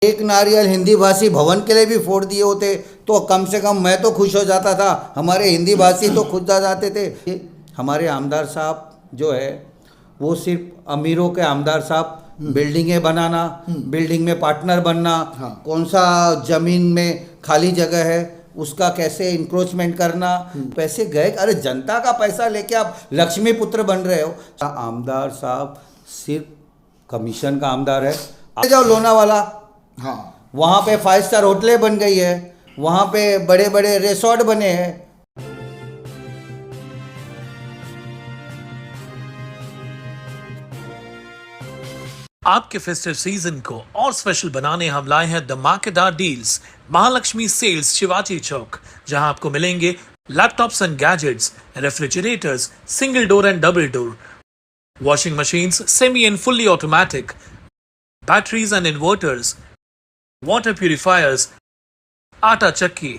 एक नारियल हिंदी भाषी भवन के लिए भी फोड़ दिए होते तो कम से कम मैं तो खुश हो जाता था, हमारे हिंदी भाषी तो खुद जा जाते थे। हमारे आमदार साहब जो है वो सिर्फ अमीरों के आमदार साहब, बिल्डिंगें बनाना, बिल्डिंग में पार्टनर बनना, हाँ। कौन सा जमीन में खाली जगह है उसका कैसे इंक्रोचमेंट करना, पैसे गए, अरे जनता का पैसा लेके आप लक्ष्मी पुत्र बन रहे हो। आमदार साहब सिर्फ कमीशन का आमदार है। आ जाओ लोनावाला, हाँ, वहाँ पे 5 स्टार होटलें बन गई है, वहाँ पे बड़े बड़े रिसोर्ट बने हैं। आपके फेस्टिव सीजन को और स्पेशल बनाने हम लाए हैं धमाकेदार डील्स महालक्ष्मी सेल्स शिवाजी चौक, जहां आपको मिलेंगे laptops and gadgets, refrigerators single door and double door, washing machines semi and fully automatic, batteries and inverters, water purifiers, आटा चक्की,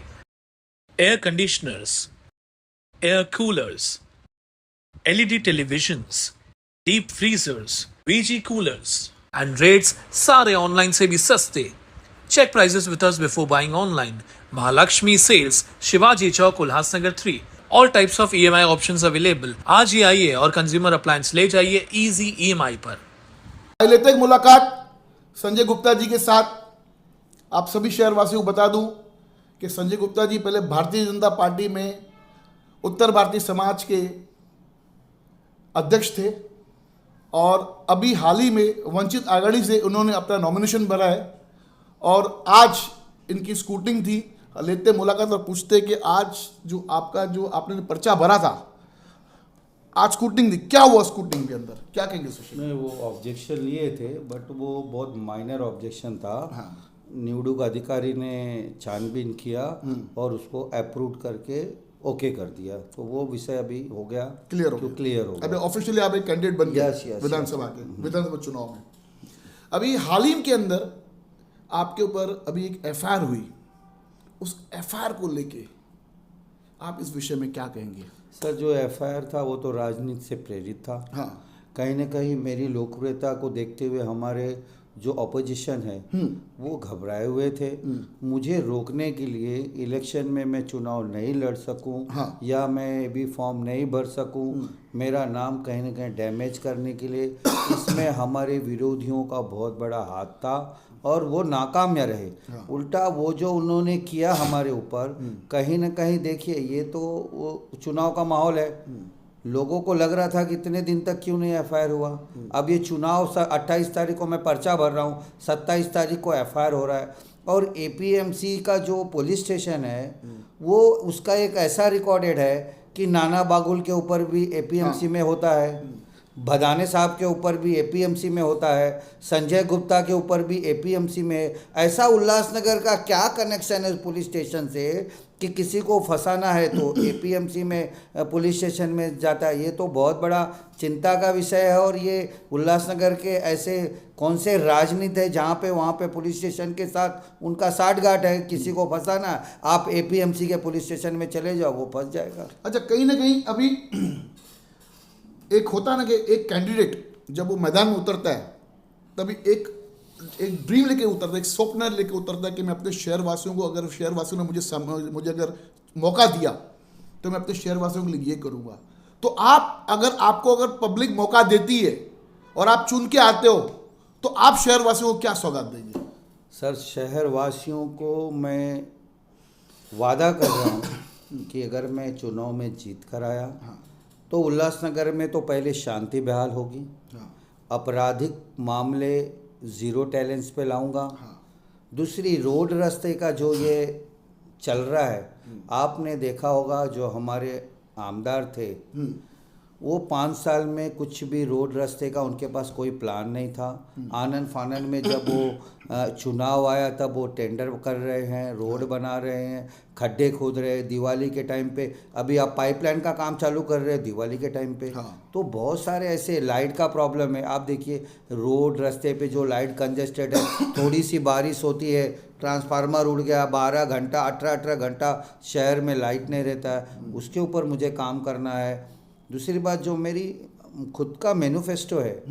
air conditioners, air coolers, LED televisions, deep freezers, VG coolers and rates सारे online से भी सस्ते। Check prices with us before buying online. Mahalakshmi sales Shivaji Chowk Ulhasnagar 3। All types of EMI options available. आज ही आइए और consumer appliance ले जाइए इजी EMI पर। लेते एक मुलाकात संजय गुप्ता जी के साथ। आप सभी शहरवासियों को बता दूं कि संजय गुप्ता जी पहले भारतीय जनता पार्टी में उत्तर भारतीय समाज के अध्यक्ष थे और अभी हाल ही में वंचित आघाड़ी से उन्होंने अपना नॉमिनेशन भरा है और आज इनकी स्कूटिंग थी। लेते मुलाकात और पूछते कि आज जो आपने पर्चा भरा था, आज स्कूटिंग थी, क्या हुआ स्कूटिंग के अंदर, क्या कहेंगे सुशील? नहीं, वो ऑब्जेक्शन लिए थे बट वो बहुत माइनर ऑब्जेक्शन था। हाँ। निवडूक अधिकारी ने छानबीन किया और उसको अप्रूव करके ओके कर दिया, तो वो विषय अभी हो गया, क्लियर हो गया। अभी ऑफिशियली आप एक कैंडिडेट बन गए Yes, विधानसभा के विधानसभा चुनाव में। अभी हाल ही के अंदर आपके ऊपर अभी एक FIR हुई, उस FIR को लेके आप इस विषय में क्या कहेंगे? सर, जो FIR था वो तो राजनीति से प्रेरित था। हाँ। कहीं ना कहीं मेरी लोकप्रियता को देखते हुए हमारे जो ऑपोजिशन है वो घबराए हुए थे। मुझे रोकने के लिए इलेक्शन में मैं चुनाव नहीं लड़ सकूं, हाँ। या मैं भी फॉर्म नहीं भर सकूं, मेरा नाम कहीं ना कहीं डैमेज करने के लिए इसमें हमारे विरोधियों का बहुत बड़ा हाथ था और वो नाकामयाब रहे। हाँ। उल्टा वो जो उन्होंने किया हमारे ऊपर, कहीं ना कहीं देखिए ये तो वो चुनाव का माहौल है, लोगों को लग रहा था कि इतने दिन तक क्यों नहीं FIR हुआ। अब ये चुनाव 28 तारीख को मैं पर्चा भर रहा हूँ, 27 तारीख को FIR हो रहा है और APMC का जो पुलिस स्टेशन है वो उसका एक ऐसा रिकॉर्डेड है कि नाना बागुल के ऊपर भी APMC में होता है, भदाने साहब के ऊपर भी APMC में होता है, संजय गुप्ता के ऊपर भी APMC में। ऐसा उल्लासनगर का क्या कनेक्शन है पुलिस स्टेशन से कि किसी को फंसाना है तो APMC में पुलिस स्टेशन में जाता है। ये तो बहुत बड़ा चिंता का विषय है और ये उल्लासनगर के ऐसे कौन से राजनीति है जहाँ पे वहाँ पे पुलिस स्टेशन के साथ उनका साठगांठ है। किसी को फंसाना, आप APMC के पुलिस स्टेशन में चले जाओ, वो फंस जाएगा। अच्छा, कहीं ना कहीं अभी एक होता ना कि एक कैंडिडेट जब वो मैदान में उतरता है तभी एक ड्रीम लेके उतरता है, एक स्वप्न लेके उतरता है कि मैं अपने शहरवासियों को, अगर शहरवासियों ने मुझे अगर मौका दिया तो मैं अपने शहरवासियों के लिए ये करूँगा। तो आपको अगर पब्लिक मौका देती है और आप चुन के आते हो तो आप शहरवासियों को क्या सौगात देंगे? सर, शहरवासियों को मैं वादा कर रहा हूँ कि अगर मैं चुनाव में जीत कर आया तो उल्लासनगर में तो पहले शांति बहाल होगी, आपराधिक मामले ज़ीरो टैलेंस पे लाऊंगा। दूसरी, रोड रास्ते का जो ये चल रहा है, आपने देखा होगा जो हमारे आमदार थे वो 5 साल में कुछ भी रोड रास्ते का उनके पास कोई प्लान नहीं था। आनन फानन में जब वो चुनाव आया तब वो टेंडर कर रहे हैं, रोड बना रहे हैं, खड्डे खोद रहे हैं। दिवाली के टाइम पे अभी आप पाइपलाइन का काम चालू कर रहे हैं दिवाली के टाइम पे। तो बहुत सारे ऐसे लाइट का प्रॉब्लम है। आप देखिए रोड रास्ते पे जो लाइट कंजेस्टेड है, थोड़ी सी बारिश होती है ट्रांसफार्मर उड़ गया, 12 घंटा 18 घंटा शहर में लाइट नहीं रहता है, उसके ऊपर मुझे काम करना है। दूसरी बात, जो मेरी खुद का मैनिफेस्टो है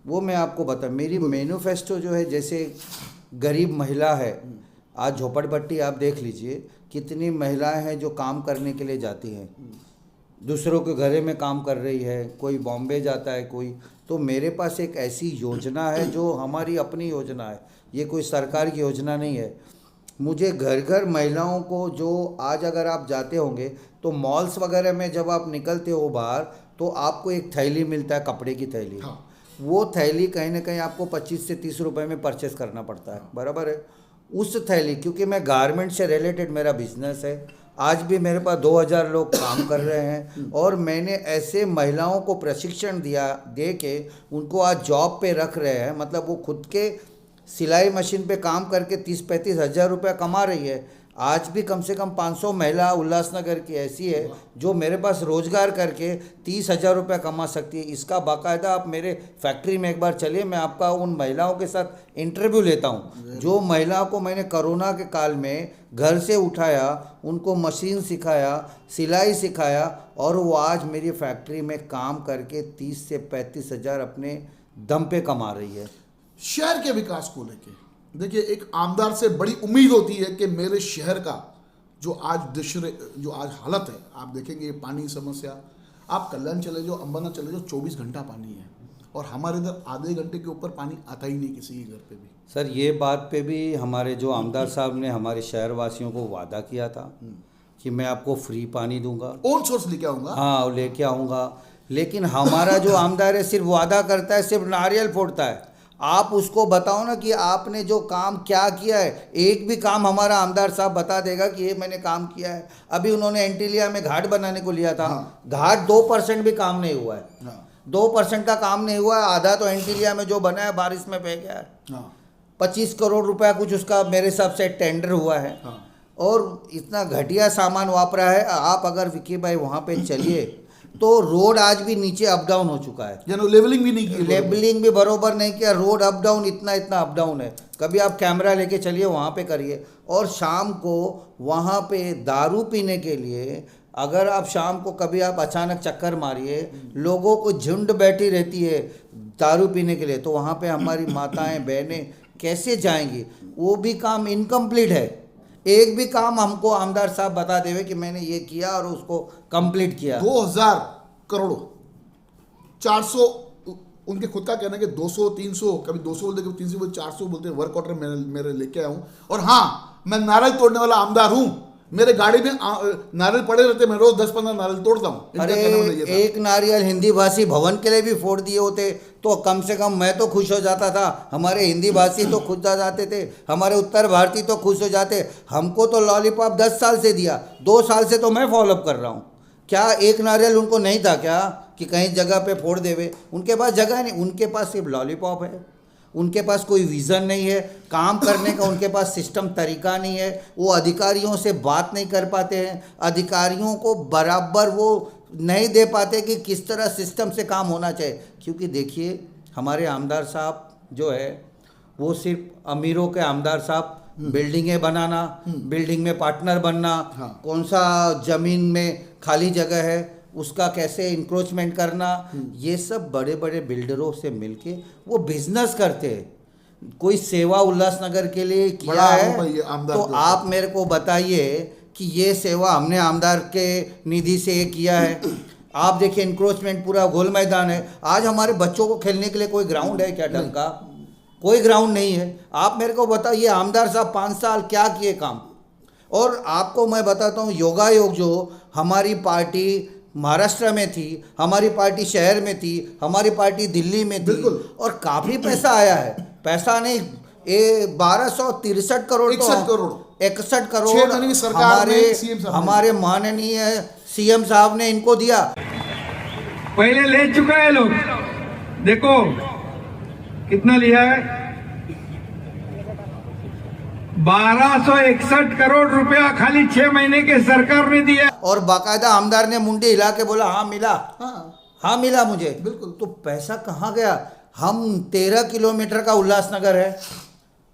वो मैं आपको बता, मेरी मैनिफेस्टो जो है, जैसे गरीब महिला है, आज झोपड़पट्टी आप देख लीजिए, कितनी महिलाएं हैं जो काम करने के लिए जाती हैं, दूसरों के घरे में काम कर रही है, कोई बॉम्बे जाता है कोई। तो मेरे पास एक ऐसी योजना है जो हमारी अपनी योजना है, ये कोई सरकार की योजना नहीं है। मुझे घर घर महिलाओं को, जो आज अगर आप जाते होंगे तो मॉल्स वगैरह में जब आप निकलते हो बाहर, तो आपको एक थैली मिलता है, कपड़े की थैली। हाँ। वो थैली कहीं ना कहीं आपको 25 से 30 रुपए में परचेस करना पड़ता है, बराबर है। उस थैली, क्योंकि मैं गारमेंट से रिलेटेड मेरा बिजनेस है, आज भी मेरे पास 2000 लोग काम कर रहे हैं, और मैंने ऐसे महिलाओं को प्रशिक्षण दे के उनको आज जॉब पे रख रहे हैं। मतलब वो खुद के सिलाई मशीन पे काम करके 30-35 हज़ार रुपया कमा रही है। आज भी कम से कम 500 महिला उल्लासनगर की ऐसी है जो मेरे पास रोजगार करके 30,000 रुपया कमा सकती है। इसका बाकायदा आप मेरे फैक्ट्री में एक बार चलिए, मैं आपका उन महिलाओं के साथ इंटरव्यू लेता हूँ, जो महिलाओं को मैंने कोरोना के काल में घर से उठाया, उनको मशीन सिखाया, सिलाई सिखाया, और वो आज मेरी फैक्ट्री में काम करके 30 से 35 हज़ार अपने दम पे कमा रही है। शहर के विकास को लेके देखिए, एक आमदार से बड़ी उम्मीद होती है कि मेरे शहर का जो आज हालत है, आप देखेंगे ये पानी की समस्या, आप कल्याण चले जाओ, अंबाना चले जाओ, 24 घंटा पानी है, और हमारे इधर आधे घंटे के ऊपर पानी आता ही नहीं किसी के घर पे भी। सर, ये बात पे भी हमारे जो आमदार साहब ने हमारे शहरवासियों को वादा किया था कि मैं आपको फ्री पानी दूंगा, ओन सोर्स लेके आऊँगा। हाँ, लेके आऊँगा। लेकिन हमारा जो आमदार है सिर्फ वादा करता है, सिर्फ नारियल फोड़ता है। आप उसको बताओ ना कि आपने जो काम क्या किया है। एक भी काम हमारा आमदार साहब बता देगा कि ये मैंने काम किया है। अभी उन्होंने एंटीलिया में घाट बनाने को लिया था, घाट 2% भी काम नहीं हुआ है। 2% का काम नहीं हुआ है। आधा तो एंटीलिया में जो बना है बारिश में बह गया है। 25 करोड़ रुपया कुछ उसका मेरे हिसाब से टेंडर हुआ है, और इतना घटिया सामान वापरा है। आप अगर विकी भाई वहाँ पे चलिए तो रोड आज भी नीचे अप डाउन हो चुका है, यानी लेवलिंग भी नहीं की, लेबलिंग भी बरोबर नहीं किया। रोड अप डाउन, इतना अप डाउन है। कभी आप कैमरा लेके चलिए वहाँ पे करिए। और शाम को वहाँ पे दारू पीने के लिए, अगर आप शाम को कभी आप अचानक चक्कर मारिए, लोगों को झुंड बैठी रहती है दारू पीने के लिए, तो वहाँ पे हमारी माताएं बहनें कैसे जाएंगी? वो भी काम इनकम्प्लीट है। एक भी काम हमको आमदार साहब बता देवे कि मैंने ये किया और उसको कंप्लीट किया। 2000 करोड़, 400, उनके खुद का कहना है कि 200, 300, कभी 200 बोलते, कभी 300 बोलते, 400 बोलते हैं। वर्क ऑर्डर मेरे लेके आया हूँ। और हाँ, मैं नारियल तोड़ने वाला आमदार हूँ। मेरे गाड़ी में नारियल पड़े रहते, मैं रोज 10-15 नारियल तोड़ता हूँ। अरे एक नारियल हिंदी भाषी भवन के लिए भी फोड़ दिए होते तो कम से कम मैं तो खुश हो जाता था। हमारे हिंदी भाषी तो खुश हो जाते थे, हमारे उत्तर भारतीय तो खुश हो जाते। हमको तो लॉलीपॉप 10 साल से दिया, 2 साल से तो मैं फॉलोअप कर रहा हूँ। क्या एक नारियल उनको नहीं था क्या कि कहीं जगह पे फोड़ देवे? उनके पास जगह नहीं, उनके पास सिर्फ लॉलीपॉप है। उनके पास कोई विज़न नहीं है काम करने का, उनके पास सिस्टम तरीका नहीं है। वो अधिकारियों से बात नहीं कर पाते हैं, अधिकारियों को बराबर वो नहीं दे पाते कि किस तरह सिस्टम से काम होना चाहिए। क्योंकि देखिए, हमारे आमदार साहब जो है वो सिर्फ अमीरों के आमदार साहब, बिल्डिंगें बनाना, बिल्डिंग में पार्टनर बनना, कौन सा ज़मीन में खाली जगह है उसका कैसे इंक्रोचमेंट करना, ये सब बड़े बड़े बिल्डरों से मिलके वो बिजनेस करते हैं। कोई सेवा उल्लासनगर के लिए किया है तो आप मेरे को बताइए कि ये सेवा हमने आमदार के निधि से ये किया है। आप देखिए, इंक्रोचमेंट पूरा गोल मैदान है। आज हमारे बच्चों को खेलने के लिए कोई ग्राउंड है क्या ढंग का? कोई ग्राउंड नहीं है। आप मेरे को बताइए, आमदार साहब 5 साल क्या किए काम? और आपको मैं बताता हूँ, योगायोग जो हमारी पार्टी महाराष्ट्र में थी, हमारी पार्टी शहर में थी, हमारी पार्टी दिल्ली में थी, और काफ़ी पैसा आया है। पैसा नहीं, ये 1263 करोड़, 61 करोड़ हमारे माननीय सीएम साहब ने इनको दिया। पहले ले चुका है लोग, देखो कितना लिया है, 1261 करोड़ रुपया खाली 6 महीने के सरकार ने दिया। और बाकायदा आमदार ने मुंडी हिला के बोला हाँ मिला, हाँ मिला मुझे। बिल्कुल। तो पैसा कहाँ गया? हम 13 किलोमीटर का उल्लासनगर है,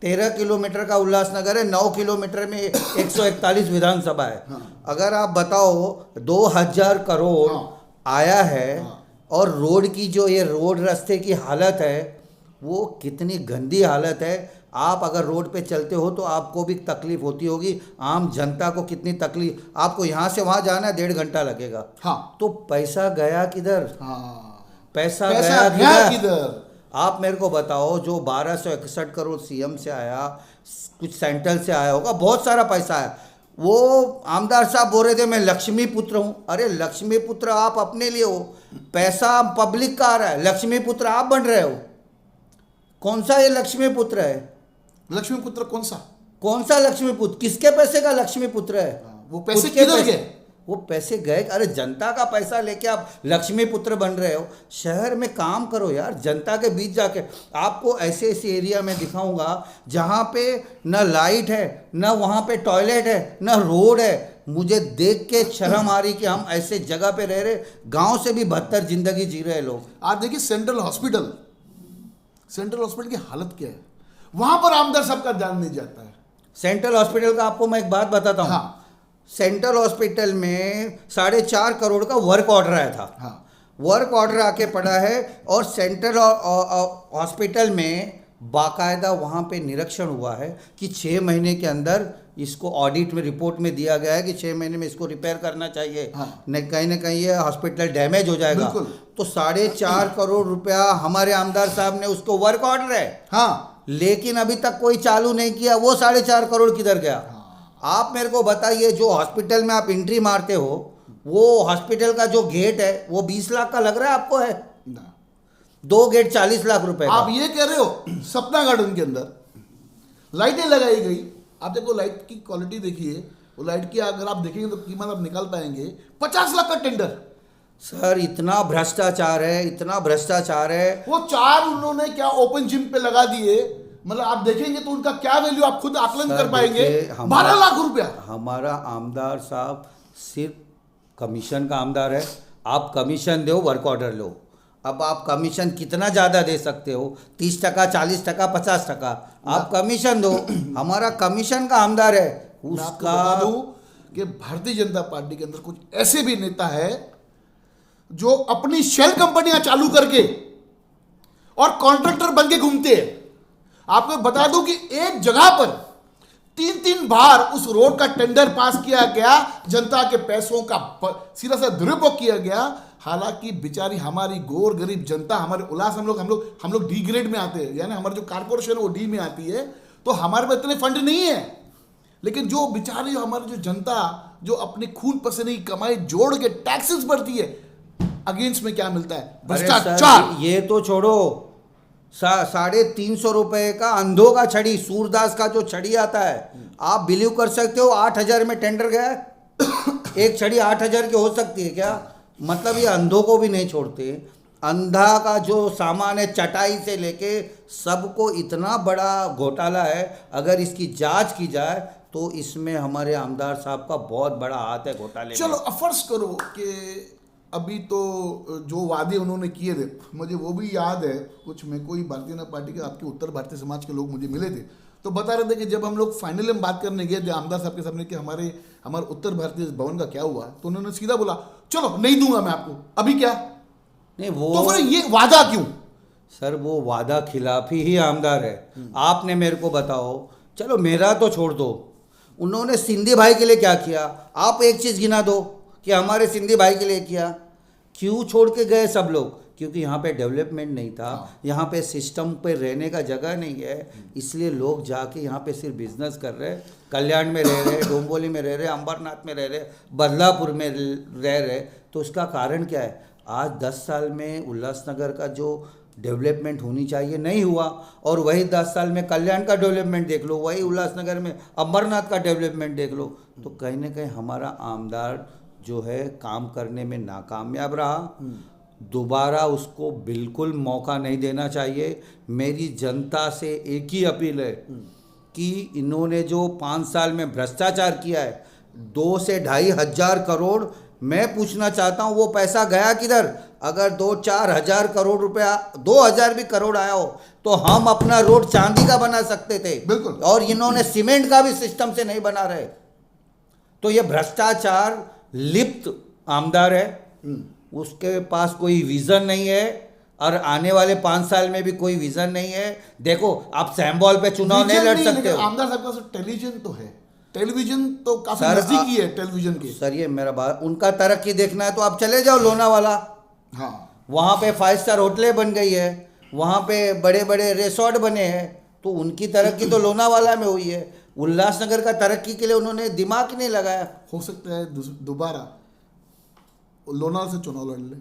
13 किलोमीटर का उल्लासनगर है, 9 किलोमीटर में 141 विधानसभा है। अगर आप बताओ 2000 करोड़ आया है, और रोड की जो ये रोड रास्ते की हालत है वो कितनी गंदी हालत है। आप अगर रोड पे चलते हो तो आपको भी तकलीफ होती होगी, आम जनता को कितनी तकलीफ, आपको यहाँ से वहाँ जाना है 1.5 घंटा लगेगा। हाँ तो पैसा गया किधर? हाँ, पैसा पैसा गया गया किधर? किधर? आप मेरे को बताओ, जो 1261 करोड़ सीएम से आया, कुछ सेंट्रल से आया होगा, बहुत सारा पैसा है। वो आमदार साहब बोल रहे थे मैं लक्ष्मी पुत्र हूँ। अरे लक्ष्मी पुत्र आप अपने लिए हो, पैसा पब्लिक का आ रहा है, लक्ष्मी पुत्र आप बन रहे हो। कौन सा ये लक्ष्मी पुत्र है? लक्ष्मी पुत्र कौन सा? कौन सा लक्ष्मी पुत्र? किसके पैसे का लक्ष्मी पुत्र है? वो पैसे उसके किधर पैसे- गए? वो पैसे गए, अरे जनता का पैसा लेके आप लक्ष्मी पुत्र बन रहे हो। शहर में काम करो यार, जनता के बीच जाके। आपको ऐसे ऐसे एरिया में दिखाऊंगा जहाँ पे न लाइट है, न वहाँ पे टॉयलेट है, न रोड है। मुझे देख के शर्म आ रही कि हम ऐसे जगह पे रह रहे, गांव से भी बदतर जिंदगी जी रहे लोग। आप देखिए सेंट्रल हॉस्पिटल की हालत क्या है, वहां पर आमदार साहब का ध्यान नहीं जाता है। सेंट्रल हॉस्पिटल का आपको मैं एक बात बताता हूँ। हाँ। सेंट्रल हॉस्पिटल में 4.5 करोड़ का वर्क ऑर्डर आया था। हाँ। वर्क ऑर्डर आके पड़ा है, और सेंट्रल हॉस्पिटल में बाकायदा वहाँ पे निरीक्षण हुआ है कि 6 महीने के अंदर इसको ऑडिट में रिपोर्ट में दिया गया है कि 6 महीने में इसको रिपेयर करना चाहिए। हाँ। नहीं न कहीं ये हॉस्पिटल डैमेज हो जाएगा। बिल्कुल। तो 4.5 करोड़ रुपया हमारे आमदार साहब ने, उसको वर्क ऑर्डर है, हाँ, लेकिन अभी तक कोई चालू नहीं किया। वो 4.5 करोड़ किधर गया? आप मेरे को बताइए, जो हॉस्पिटल में आप एंट्री मारते हो, वो हॉस्पिटल का जो गेट है वो 20 लाख का लग रहा है आपको? है ना। 2 गेट 40 लाख रुपए का। आप ये कह रहे हो सपना गार्डन के अंदर लाइटें लगाई गई, आप देखो लाइट की क्वालिटी देखिए, वो लाइट की अगर आप देखेंगे तो कीमत आप निकाल पाएंगे। 50 लाख का टेंडर। सर इतना भ्रष्टाचार है, इतना भ्रष्टाचार है। वो 4 उन्होंने क्या ओपन जिम पे लगा दिए, मतलब आप देखेंगे तो उनका क्या वैल्यू आप खुद आकलन सर, कर पाएंगे। देखिए, 12 लाख रुपया। हमारा आमदार साहब सिर्फ कमीशन का आमदार है। आप कमीशन दो, वर्क ऑर्डर लो। अब आप कमीशन कितना ज़्यादा दे सकते हो? 30%, 40%, 50%। आप कमीशन दो। हमारा कमीशन का आमदार है। मैं आपको उसका बता दूं कि भारतीय जनता पार्टी के अंदर कुछ ऐसे भी नेता है जो अपनी शेल कंपनियां चालू करके और कॉन्ट्रैक्टर बन के घूमते हैं। आपको बता दूं कि एक जगह पर 3 बार उस रोड का टेंडर पास किया गया, जनता के पैसों का सीधा सा दुरुपयोग किया गया। हालांकि बेचारी हमारी गोर गरीब जनता, हमारे उल्लास, हम लोग डी ग्रेड में आते हैं, यानी हमारी जो कारपोरेशन है वो डी में आती है, तो हमारे में इतने फंड नहीं है। लेकिन जो बेचारी हमारी जो जनता जो अपने खून पसीने की कमाई जोड़ के टैक्सेस भरती है, अगेंस्ट में क्या मिलता है? अरे भ्रष्टाचार। सर, ये तो छोड़ो। 350 रुपए का अंधों का छड़ी, सूरदास का जो छड़ी आता है, आप बिलीव कर सकते हो 8,000 में टेंडर गया है। एक छड़ी 8,000 की हो सकती है क्या? मतलब ये अंधों को भी नहीं छोड़ते। अंधा का जो सामान है, चटाई से लेके सबको, इतना बड़ा घोटाला है। अगर इसकी जांच की जाए तो इसमें हमारे आमदार साहब का बहुत बड़ा हाथ है घोटाले में। चलो फर्ज करो कि अभी तो जो वादे उन्होंने किए थे, मुझे वो भी याद है कुछ में, कोई भारतीय जनता पार्टी के आपके उत्तर भारतीय समाज के लोग मुझे मिले थे, तो बता रहे थे कि जब हम लोग फाइनली हम बात करने गए थे आमदार साहब के सामने कि हमारे उत्तर भारतीय भवन का क्या हुआ, तो उन्होंने सीधा बोला चलो नहीं दूंगा मैं आपको। अभी क्या? नहीं वो तो फिर ये वादा क्यों? सर वो वादा खिलाफी ही आमदार है। आपने मेरे को बताओ, चलो मेरा तो छोड़ दो, उन्होंने सिंधी भाई के लिए क्या किया? आप एक चीज़ गिना दो कि हमारे सिंधी भाई के लिए किया। क्यों छोड़ के गए सब लोग? क्योंकि यहाँ पे डेवलपमेंट नहीं था, यहाँ पे सिस्टम पे रहने का जगह नहीं है, इसलिए लोग जाके यहाँ पे सिर्फ बिजनेस कर रहे। कल्याण में रह रहे, डोंबोली में रह रहे, अंबरनाथ में रह रहे, बदलापुर में रह रहे। तो उसका कारण क्या है? आज 10 साल में उल्लासनगर का जो डेवलपमेंट होनी चाहिए नहीं हुआ, और वही 10 साल में कल्याण का डेवलपमेंट देख लो, वही उल्लासनगर में अंबरनाथ का डेवलपमेंट देख लो। तो कहीं ना कहीं हमारा आमदार जो है काम करने में नाकामयाब रहा। दोबारा उसको बिल्कुल मौका नहीं देना चाहिए। मेरी जनता से एक ही अपील है कि इन्होंने जो 5 साल में भ्रष्टाचार किया है, 2 से 2.5 हजार करोड़, मैं पूछना चाहता हूँ वो पैसा गया किधर? अगर 2-4 हजार करोड़ रुपया, 2,000 भी करोड़ आया हो तो हम अपना रोड चांदी का बना सकते थे। बिल्कुल। और इन्होंने सीमेंट का भी सिस्टम से नहीं बना रहे। तो ये भ्रष्टाचार लिप्त आमदार है, उसके पास कोई विजन नहीं है। और आने वाले 5 साल में भी कोई विजन नहीं है। देखो आप सैम्बॉल पे चुनाव नहीं लड़ सकते हो। आमदार साहब का टेलीविजन तो है, टेलीविजन तो काफी सर, नजदीकी है टेलीविजन के। सर ये मेरा बात, उनका तरक्की देखना है तो आप चले जाओ लोनावाला, हाँ, वहाँ पे 5 स्टार होटलें बन गई है, वहाँ पे बड़े बड़े रिसोर्ट बने हैं, तो उनकी तरक्की तो लोनावाला में हुई है। उल्लासनगर का तरक्की के लिए उन्होंने दिमाग नहीं लगाया। हो सकता है दोबारा लोनावाला से चुनाव लड़ ले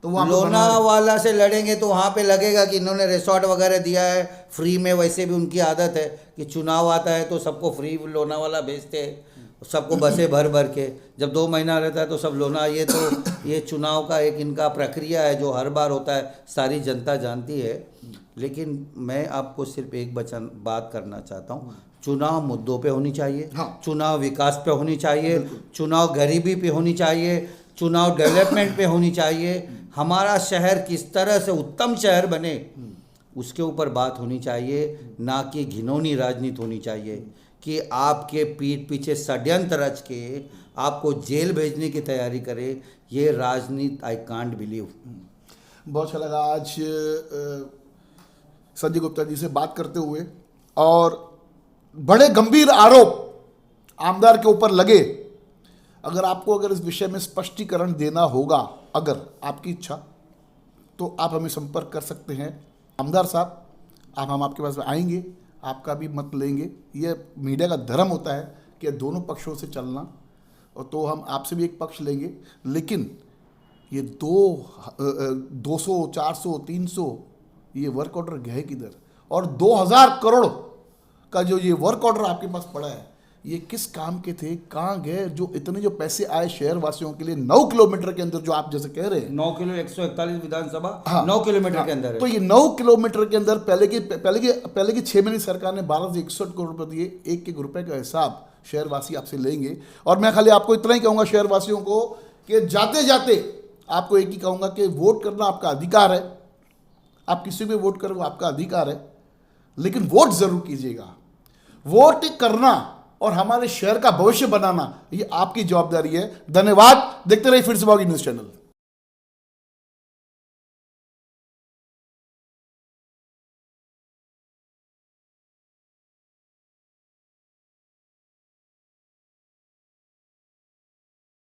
तो वहाँ पे बना है। लोनावाला से लड़ेंगे तो वहाँ पे लगेगा कि इन्होंने रिसोर्ट वगैरह दिया है फ्री में। वैसे भी उनकी आदत है कि चुनाव आता है तो सबको फ्री लोनावाला भेजते हैं, सबको बसें भर भर के। जब 2 महीना रहता है तो सब लोना, ये चुनाव का एक इनका प्रक्रिया है जो हर बार होता है, सारी जनता जानती है। लेकिन मैं आपको सिर्फ एक बात करना चाहता हूँ, चुनाव मुद्दों पे होनी चाहिए, हाँ। चुनाव विकास पे होनी चाहिए, चुनाव गरीबी पे होनी चाहिए, चुनाव डेवलपमेंट पे होनी चाहिए। हमारा शहर किस तरह से उत्तम शहर बने उसके ऊपर बात होनी चाहिए, ना कि घिनौनी राजनीति होनी चाहिए कि आपके पीठ पीछे षड्यंत्र रच के आपको जेल भेजने की तैयारी करे। ये राजनीति आई कांट बिलीव। बहुत अच्छा लगा आज संजय गुप्ता जी से बात करते हुए, और बड़े गंभीर आरोप आमदार के ऊपर लगे। अगर इस विषय में स्पष्टीकरण देना होगा, अगर आपकी इच्छा, तो आप हमें संपर्क कर सकते हैं। आमदार साहब, हम आपके पास आएंगे, आपका भी मत लेंगे। ये मीडिया का धर्म होता है कि दोनों पक्षों से चलना, और तो हम आपसे भी एक पक्ष लेंगे। लेकिन ये 200, 400, 300 ये वर्क ऑर्डर गए किधर, और 2000 करोड़ का जो ये वर्क ऑर्डर आपके पास पड़ा है, ये किस काम के थे, कहाँ गए? जो इतने जो पैसे आए शहर वासियों के लिए 9 किलोमीटर के अंदर, जो आप जैसे कह रहे हैं 9 किलो 141 विधानसभा, हाँ, 9 किलोमीटर हाँ, के अंदर है। तो ये 9 किलोमीटर के अंदर पहले की 6 महीने सरकार ने 12 से 61 करोड़ रुपए दिए। एक एक रुपए का हिसाब शहरवासी आपसे लेंगे। और मैं खाली आपको इतना ही कहूँगा शहरवासियों को कि जाते जाते आपको एक ही कहूँगा कि वोट करना आपका अधिकार है। आप किसी को वोट करो, आपका अधिकार है, लेकिन वोट जरूर कीजिएगा। वोट करना और हमारे शहर का भविष्य बनाना, ये आपकी जवाबदारी है। धन्यवाद। देखते रहिए फिर से न्यूज़ चैनल।